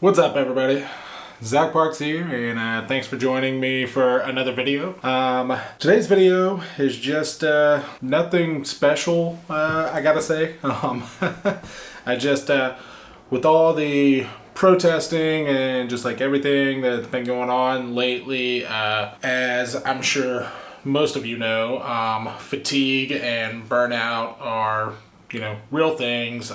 What's up, everybody? Zach Parks here, and thanks for joining me for another video. Today's video is just nothing special, I gotta say. I just, with all the protesting and just like everything that's been going on lately, as I'm sure most of you know, fatigue and burnout are real things.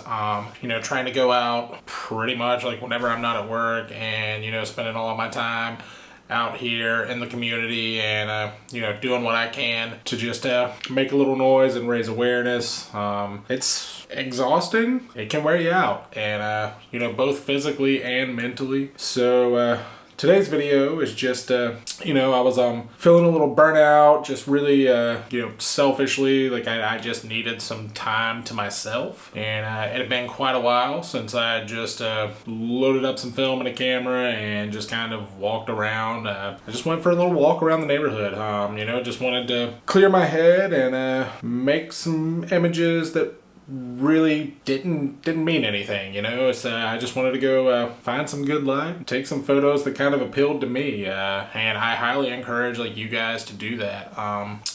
Trying to go out pretty much like whenever I'm not at work and, spending all of my time out here in the community and, doing what I can to just make a little noise and raise awareness. It's exhausting. It can wear you out and, both physically and mentally. So, today's video is just, I was feeling a little burnout, just really, selfishly, like I just needed some time to myself. And it had been quite a while since I just loaded up some film and a camera and just kind of walked around. I just went for a little walk around the neighborhood, just wanted to clear my head and make some images that really didn't mean anything. It's I just wanted to go find some good light, take some photos that kind of appealed to me, and I highly encourage you guys to do that.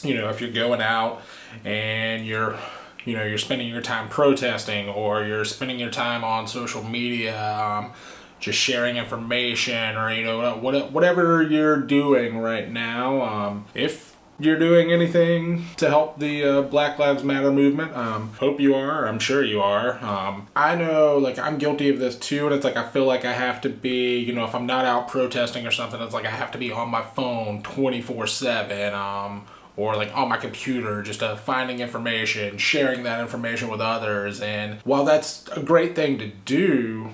If you're going out and you're spending your time protesting, or you're spending your time on social media, just sharing information, or whatever you're doing right now, if you're doing anything to help the Black Lives Matter movement, hope you are. I'm sure you are. I know, I'm guilty of this too, and it's I feel like I have to be, if I'm not out protesting or something, it's I have to be on my phone 24/7, or on my computer, just finding information, sharing that information with others. And while that's a great thing to do,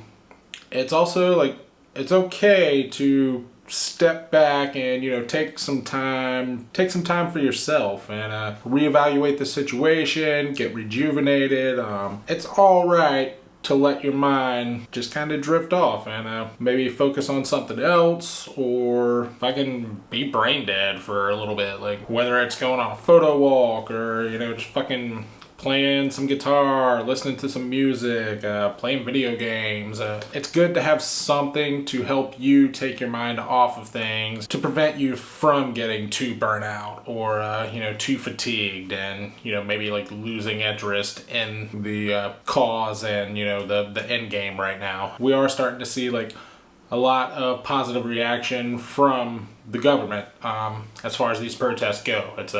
it's also it's okay to step back and take some time for yourself and reevaluate the situation, get rejuvenated. It's all right to let your mind just kind of drift off and maybe focus on something else, or fucking be brain dead for a little bit, whether it's going on a photo walk or just fucking playing some guitar, listening to some music, playing video games. It's good to have something to help you take your mind off of things, to prevent you from getting too burnout or too fatigued and maybe losing interest in the cause and the end game right now. We are starting to see a lot of positive reaction from the government as far as these protests go. It's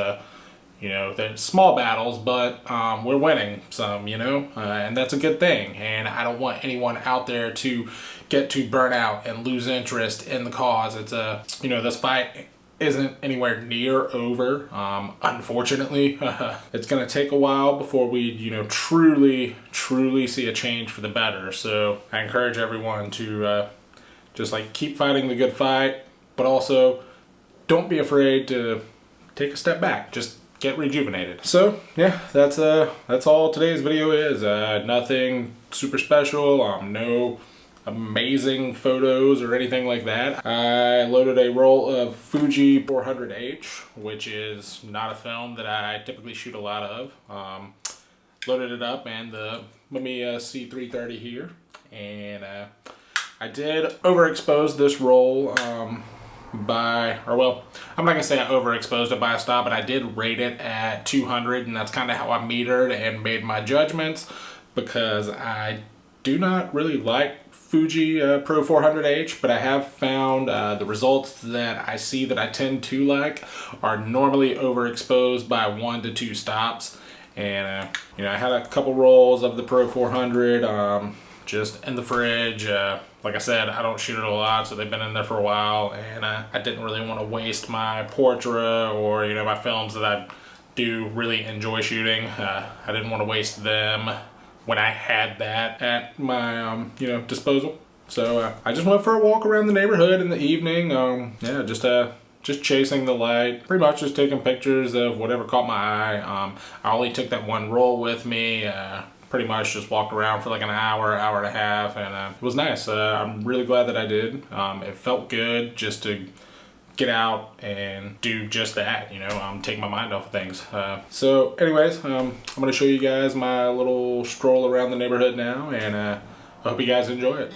they're small battles, but we're winning some, and that's a good thing. And I don't want anyone out there to get too burnt out and lose interest in the cause. It's this fight isn't anywhere near over. Unfortunately, it's going to take a while before we, truly see a change for the better. So I encourage everyone to just keep fighting the good fight, but also don't be afraid to take a step back. Just get rejuvenated. So yeah, that's all today's video is. Nothing super special, no amazing photos or anything like that. I loaded a roll of Fuji Pro400h, which is not a film that I typically shoot a lot of. Loaded it up, and the Mamiya C330 here, and I did overexpose this roll I'm not gonna say I overexposed it by a stop, but I did rate it at 200, and that's kind of how I metered and made my judgments, because I do not really like Fuji Pro400h, but I have found the results that I see that I tend to like are normally overexposed by 1 to 2 stops. And I had a couple rolls of the Pro400 just in the fridge. Like I said, I don't shoot it a lot, so they've been in there for a while, and I didn't really want to waste my Portra or my films that I do really enjoy shooting. I didn't want to waste them when I had that at my disposal. So I just went for a walk around the neighborhood in the evening. Just chasing the light, pretty much just taking pictures of whatever caught my eye. I only took that one roll with me. Pretty much just walked around for an hour and a half, and it was nice. I'm really glad that I did. It felt good just to get out and do just that, take my mind off of things. So anyways, I'm going to show you guys my little stroll around the neighborhood now, and I hope you guys enjoy it.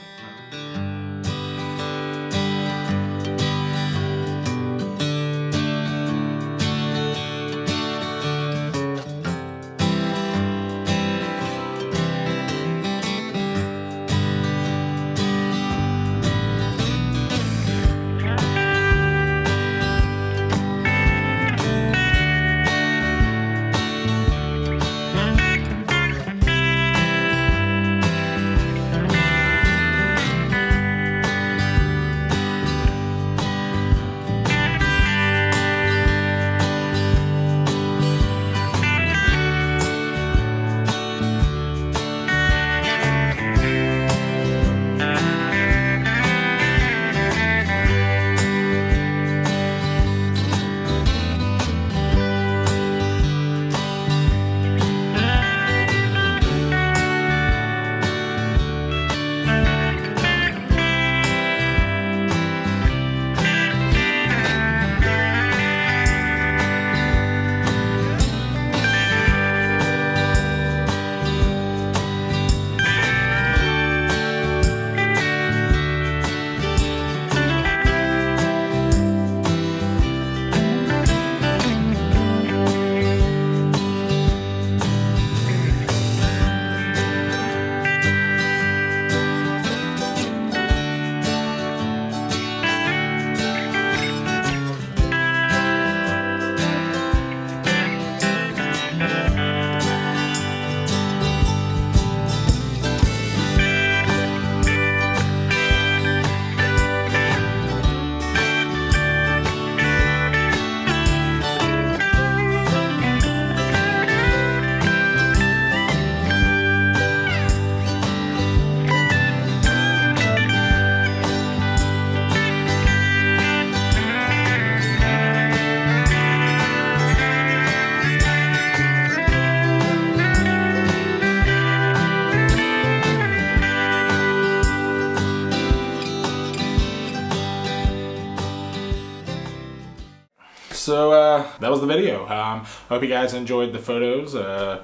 so that was the video. I hope you guys enjoyed the photos.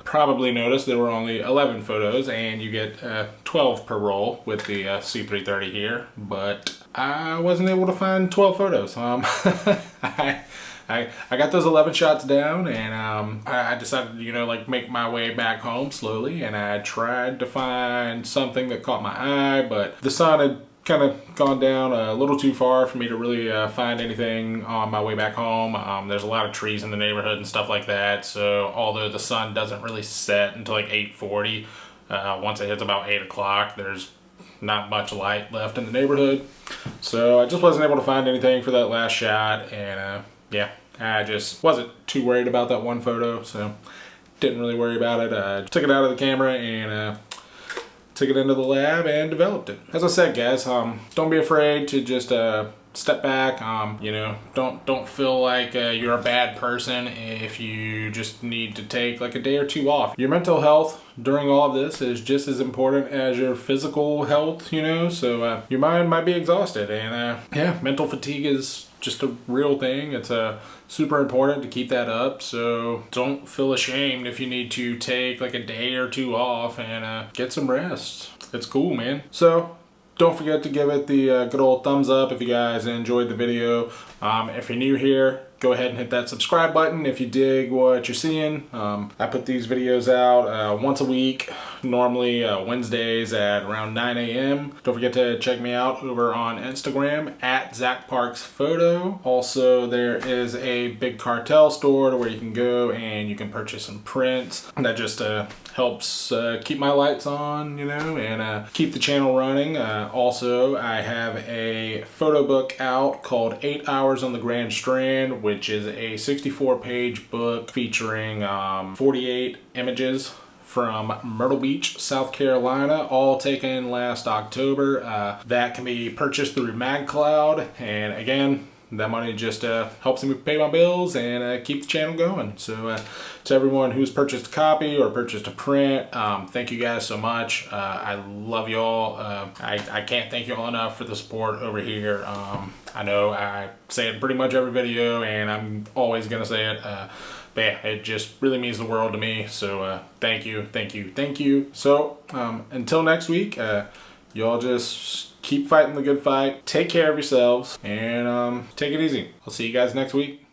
Probably noticed there were only 11 photos, and you get 12 per roll with the C330 here, but I wasn't able to find 12 photos. I got those 11 shots down, and I decided to, you know, like make my way back home slowly, and I tried to find something that caught my eye, but the sun had kind of gone down a little too far for me to really find anything on my way back home. There's a lot of trees in the neighborhood and stuff like that, so although the sun doesn't really set until like 8:40, once it hits about 8 o'clock, there's not much light left in the neighborhood. So I just wasn't able to find anything for that last shot, and yeah, I just wasn't too worried about that one photo, so didn't really worry about it. I took it out of the camera and took it into the lab and developed it. As I said, guys, don't be afraid to just step back. You know, don't feel like you're a bad person if you just need to take like a day or two off. Your mental health during all of this is just as important as your physical health, you know, so your mind might be exhausted, and yeah, mental fatigue is just a real thing. It's super important to keep that up, so don't feel ashamed if you need to take like a day or two off and get some rest. It's cool, man. So don't forget to give it the good old thumbs up if you guys enjoyed the video. If you're new here, go ahead and hit that subscribe button if you dig what you're seeing. I put these videos out once a week, normally Wednesdays at around 9 a.m. Don't forget to check me out over on Instagram at ZachParksPhoto. Also, there is a Big Cartel store where you can go and you can purchase some prints. That just helps keep my lights on, you know, and keep the channel running. Also, I have a photo book out called 8 Hours on the Grand Strand, which is a 64-page book featuring 48 images from Myrtle Beach, South Carolina, all taken last October. That can be purchased through MagCloud, and again, that money just helps me pay my bills and keep the channel going. So to everyone who's purchased a copy or purchased a print, thank you guys so much. I love y'all. I can't thank y'all enough for the support over here. I know I say it in pretty much every video, and I'm always gonna say it. But yeah, it just really means the world to me. So thank you, thank you, thank you. So until next week, y'all just keep fighting the good fight. Take care of yourselves and take it easy. I'll see you guys next week.